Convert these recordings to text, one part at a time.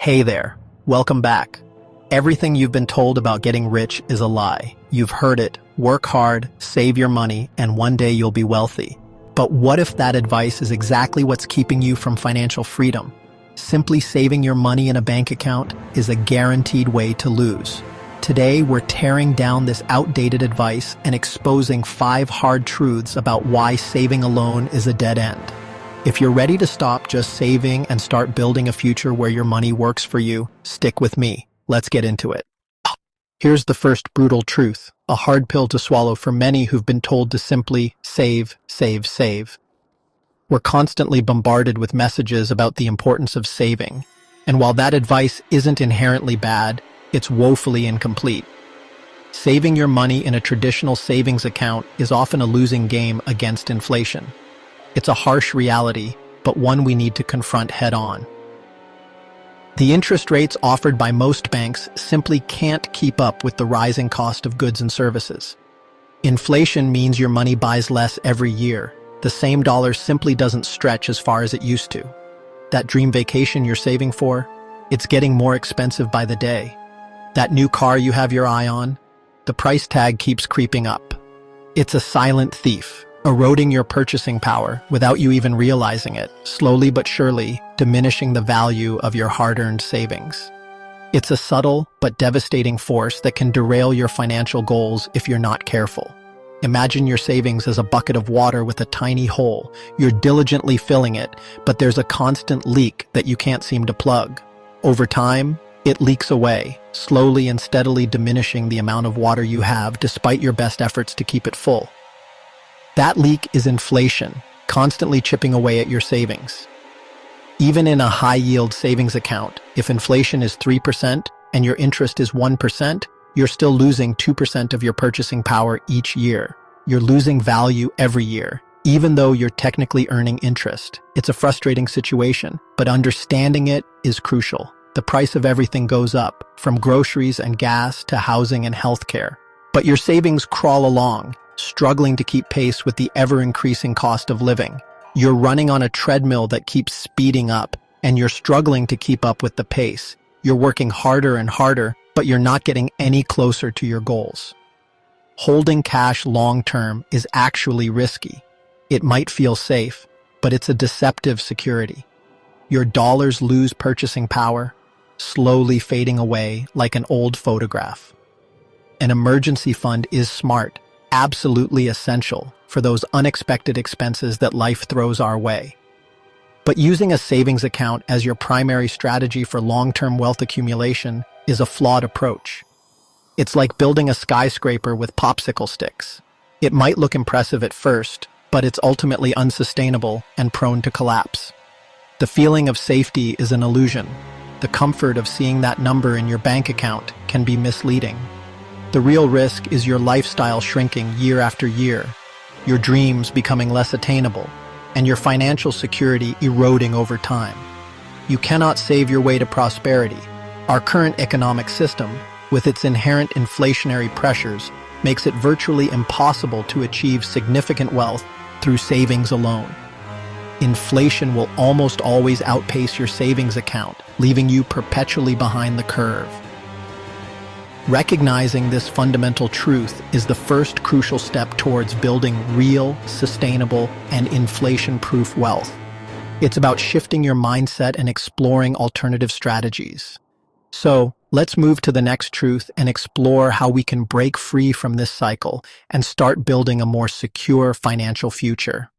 Hey there, welcome back. Everything you've been told about getting rich is a lie. You've heard it, work hard, save your money, and one day you'll be wealthy. But what if that advice is exactly what's keeping you from financial freedom? Simply saving your money in a bank account is a guaranteed way to lose. Today, we're tearing down this outdated advice and exposing 5 hard truths about why saving alone is a dead end. If you're ready to stop just saving and start building a future where your money works for you, stick with me. Let's get into it. Here's the first brutal truth, a hard pill to swallow for many who've been told to simply save, save, save. We're constantly bombarded with messages about the importance of saving, and while that advice isn't inherently bad, it's woefully incomplete. Saving your money in a traditional savings account is often a losing game against inflation. It's a harsh reality, but one we need to confront head-on. The interest rates offered by most banks simply can't keep up with the rising cost of goods and services. Inflation means your money buys less every year. The same dollar simply doesn't stretch as far as it used to. That dream vacation you're saving for, it's getting more expensive by the day. That new car you have your eye on, the price tag keeps creeping up. It's a silent thief, eroding your purchasing power without you even realizing it, slowly but surely diminishing the value of your hard-earned savings. It's a subtle but devastating force that can derail your financial goals if you're not careful. Imagine your savings as a bucket of water with a tiny hole. You're diligently filling it, but there's a constant leak that you can't seem to plug. Over time, it leaks away, slowly and steadily diminishing the amount of water you have despite your best efforts to keep it full. That leak is inflation, constantly chipping away at your savings. Even in a high-yield savings account, if inflation is 3% and your interest is 1%, you're still losing 2% of your purchasing power each year. You're losing value every year, even though you're technically earning interest. It's a frustrating situation, but understanding it is crucial. The price of everything goes up, from groceries and gas to housing and healthcare. But your savings crawl along, struggling to keep pace with the ever-increasing cost of living. You're running on a treadmill that keeps speeding up, and you're struggling to keep up with the pace. You're working harder and harder, but you're not getting any closer to your goals. Holding cash long-term is actually risky. It might feel safe, but it's a deceptive security. Your dollars lose purchasing power, slowly fading away like an old photograph. An emergency fund is smart, absolutely essential for those unexpected expenses that life throws our way. But using a savings account as your primary strategy for long-term wealth accumulation is a flawed approach. It's like building a skyscraper with popsicle sticks. It might look impressive at first, but it's ultimately unsustainable and prone to collapse. The feeling of safety is an illusion. The comfort of seeing that number in your bank account can be misleading. The real risk is your lifestyle shrinking year after year, your dreams becoming less attainable, and your financial security eroding over time. You cannot save your way to prosperity. Our current economic system, with its inherent inflationary pressures, makes it virtually impossible to achieve significant wealth through savings alone. Inflation will almost always outpace your savings account, leaving you perpetually behind the curve. Recognizing this fundamental truth is the first crucial step towards building real, sustainable, and inflation-proof wealth. It's about shifting your mindset and exploring alternative strategies. So, let's move to the next truth and explore how we can break free from this cycle and start building a more secure financial future.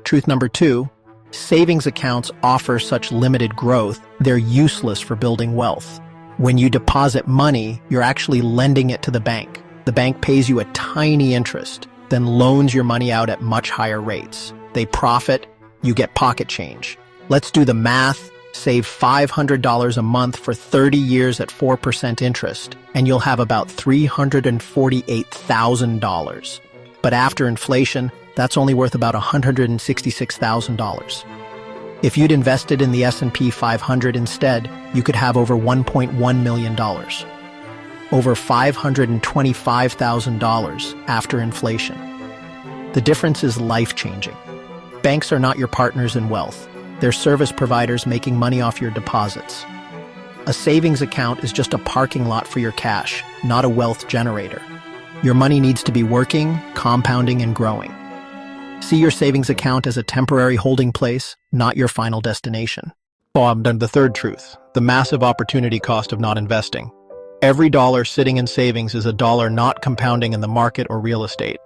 Truth number 2, savings accounts offer such limited growth, they're useless for building wealth. When you deposit money, you're actually lending it to the bank. The bank pays you a tiny interest, then loans your money out at much higher rates. They profit, you get pocket change. Let's do the math. Save $500 a month for 30 years at 4% interest, and you'll have about $348,000. But after inflation, that's only worth about $166,000. If you'd invested in the S&P 500 instead, you could have over $1.1 million. Over $525,000 after inflation. The difference is life-changing. Banks are not your partners in wealth. They're service providers making money off your deposits. A savings account is just a parking lot for your cash, not a wealth generator. Your money needs to be working, compounding, and growing. See your savings account as a temporary holding place, not your final destination. And the third truth, the massive opportunity cost of not investing. Every dollar sitting in savings is a dollar not compounding in the market or real estate.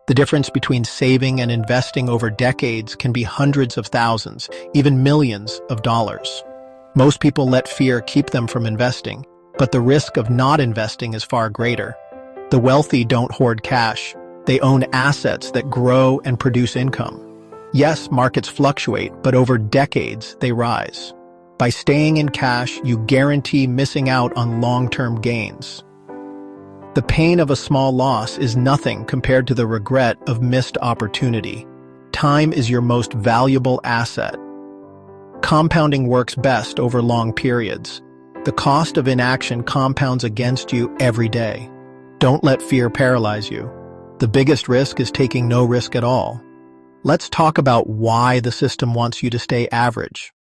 The difference between saving and investing over decades can be hundreds of thousands, even millions of dollars. Most people let fear keep them from investing, but the risk of not investing is far greater. The wealthy don't hoard cash. They own assets that grow and produce income. Yes, markets fluctuate, but over decades, they rise. By staying in cash, you guarantee missing out on long-term gains. The pain of a small loss is nothing compared to the regret of missed opportunity. Time is your most valuable asset. Compounding works best over long periods. The cost of inaction compounds against you every day. Don't let fear paralyze you. The biggest risk is taking no risk at all. Let's talk about why the system wants you to stay average.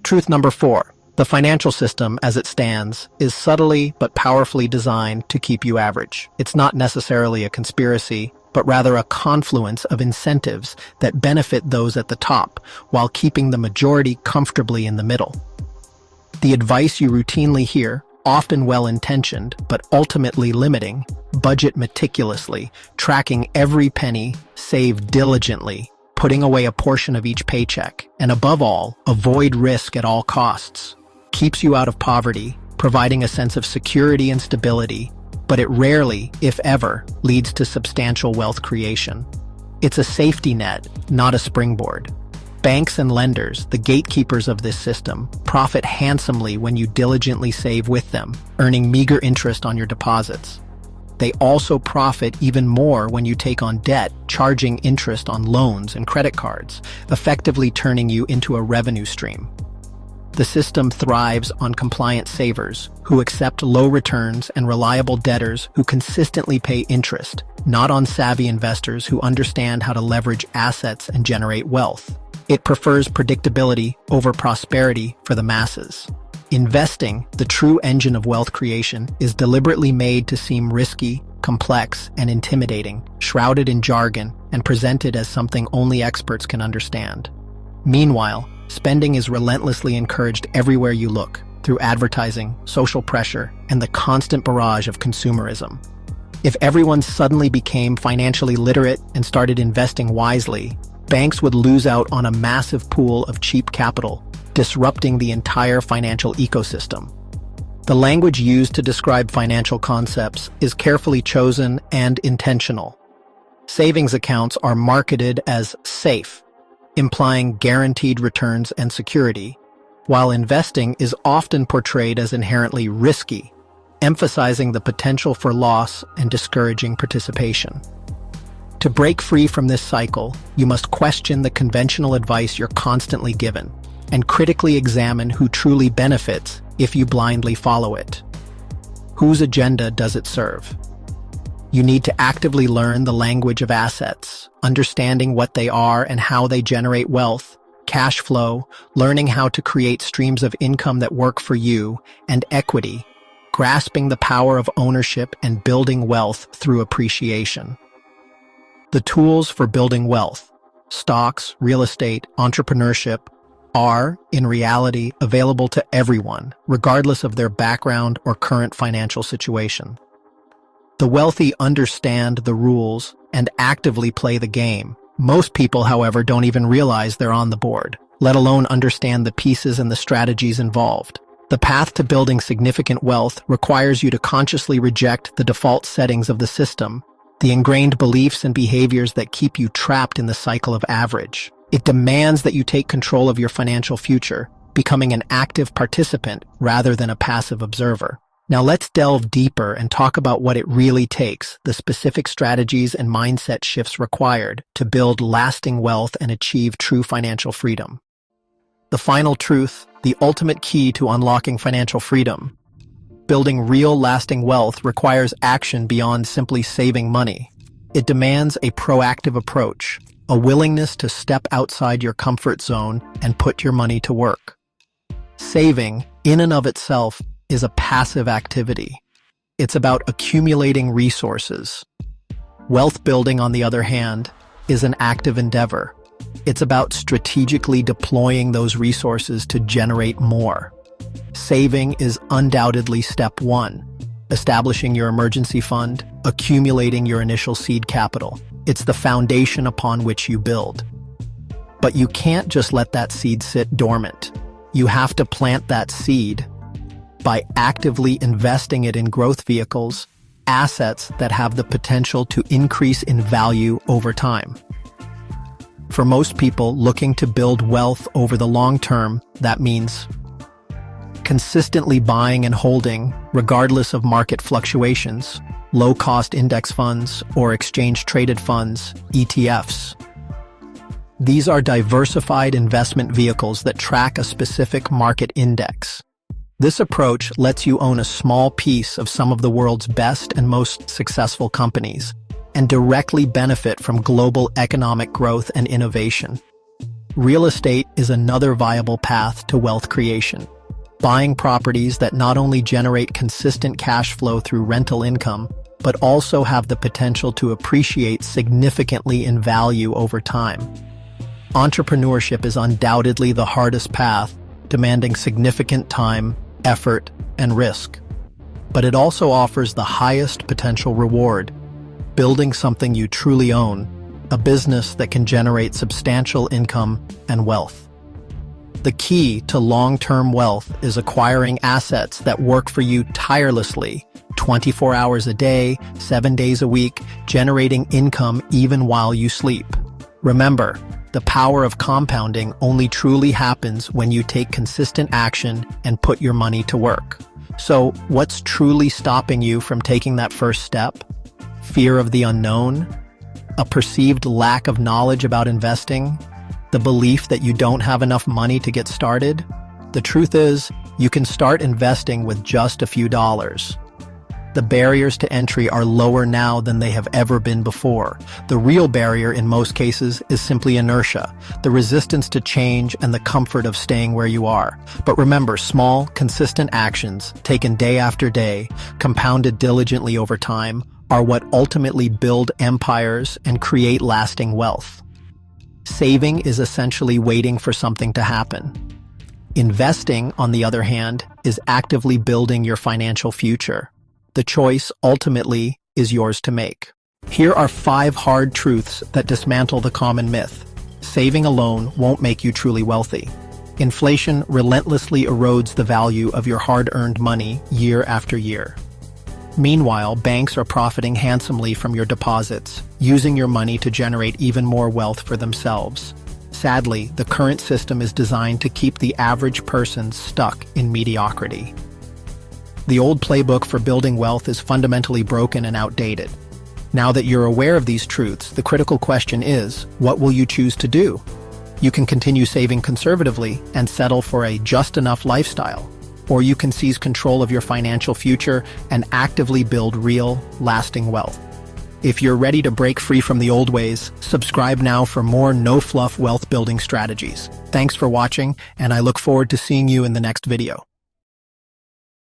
Truth number 4. The financial system, as it stands, is subtly but powerfully designed to keep you average. It's not necessarily a conspiracy, but rather a confluence of incentives that benefit those at the top, while keeping the majority comfortably in the middle. The advice you routinely hear, often well-intentioned, but ultimately limiting: budget meticulously, tracking every penny, save diligently, putting away a portion of each paycheck, and above all, avoid risk at all costs, keeps you out of poverty, providing a sense of security and stability, but it rarely, if ever, leads to substantial wealth creation. It's a safety net, not a springboard. Banks and lenders, the gatekeepers of this system, profit handsomely when you diligently save with them, earning meager interest on your deposits. They also profit even more when you take on debt, charging interest on loans and credit cards, effectively turning you into a revenue stream. The system thrives on compliant savers who accept low returns and reliable debtors who consistently pay interest, not on savvy investors who understand how to leverage assets and generate wealth. It prefers predictability over prosperity for the masses. Investing, the true engine of wealth creation, is deliberately made to seem risky, complex, and intimidating, shrouded in jargon, and presented as something only experts can understand. Meanwhile, spending is relentlessly encouraged everywhere you look, through advertising, social pressure, and the constant barrage of consumerism. If everyone suddenly became financially literate and started investing wisely, banks would lose out on a massive pool of cheap capital, disrupting the entire financial ecosystem. The language used to describe financial concepts is carefully chosen and intentional. Savings accounts are marketed as safe, implying guaranteed returns and security, while investing is often portrayed as inherently risky, emphasizing the potential for loss and discouraging participation. To break free from this cycle, you must question the conventional advice you're constantly given, and critically examine who truly benefits if you blindly follow it. Whose agenda does it serve? You need to actively learn the language of assets, understanding what they are and how they generate wealth, cash flow, learning how to create streams of income that work for you, and equity, grasping the power of ownership and building wealth through appreciation. The tools for building wealth, stocks, real estate, entrepreneurship, are, in reality, available to everyone, regardless of their background or current financial situation. The wealthy understand the rules and actively play the game. Most people, however, don't even realize they're on the board, let alone understand the pieces and the strategies involved. The path to building significant wealth requires you to consciously reject the default settings of the system, the ingrained beliefs and behaviors that keep you trapped in the cycle of average. It demands that you take control of your financial future, becoming an active participant rather than a passive observer. Now let's delve deeper and talk about what it really takes, the specific strategies and mindset shifts required to build lasting wealth and achieve true financial freedom. The final truth, the ultimate key to unlocking financial freedom. Building real lasting wealth requires action beyond simply saving money. It demands a proactive approach, a willingness to step outside your comfort zone and put your money to work. Saving, in and of itself, is a passive activity. It's about accumulating resources. Wealth building, on the other hand, is an active endeavor. It's about strategically deploying those resources to generate more. Saving is undoubtedly step one, establishing your emergency fund, accumulating your initial seed capital. It's the foundation upon which you build. But you can't just let that seed sit dormant. You have to plant that seed by actively investing it in growth vehicles, assets that have the potential to increase in value over time. For most people looking to build wealth over the long term, that means consistently buying and holding, regardless of market fluctuations, low-cost index funds or exchange-traded funds, ETFs. These are diversified investment vehicles that track a specific market index. This approach lets you own a small piece of some of the world's best and most successful companies and directly benefit from global economic growth and innovation. Real estate is another viable path to wealth creation. Buying properties that not only generate consistent cash flow through rental income, but also have the potential to appreciate significantly in value over time. Entrepreneurship is undoubtedly the hardest path, demanding significant time, effort, and risk. But it also offers the highest potential reward, building something you truly own, a business that can generate substantial income and wealth. The key to long-term wealth is acquiring assets that work for you tirelessly, 24 hours a day, 7 days a week, generating income even while you sleep. Remember, the power of compounding only truly happens when you take consistent action and put your money to work. So, what's truly stopping you from taking that first step? Fear of the unknown? A perceived lack of knowledge about investing? The belief that you don't have enough money to get started? The truth is, you can start investing with just a few dollars. The barriers to entry are lower now than they have ever been before. The real barrier in most cases is simply inertia, the resistance to change and the comfort of staying where you are. But remember, small, consistent actions, taken day after day, compounded diligently over time, are what ultimately build empires and create lasting wealth. Saving is essentially waiting for something to happen. Investing, on the other hand, is actively building your financial future. The choice, ultimately, is yours to make. Here are 5 hard truths that dismantle the common myth. Saving alone won't make you truly wealthy. Inflation relentlessly erodes the value of your hard-earned money year after year. Meanwhile, banks are profiting handsomely from your deposits, using your money to generate even more wealth for themselves. Sadly, the current system is designed to keep the average person stuck in mediocrity. The old playbook for building wealth is fundamentally broken and outdated. Now that you're aware of these truths, the critical question is, what will you choose to do? You can continue saving conservatively and settle for a just-enough lifestyle, or you can seize control of your financial future and actively build real, lasting wealth. If you're ready to break free from the old ways, subscribe now for more no-fluff wealth-building strategies. Thanks for watching, and I look forward to seeing you in the next video.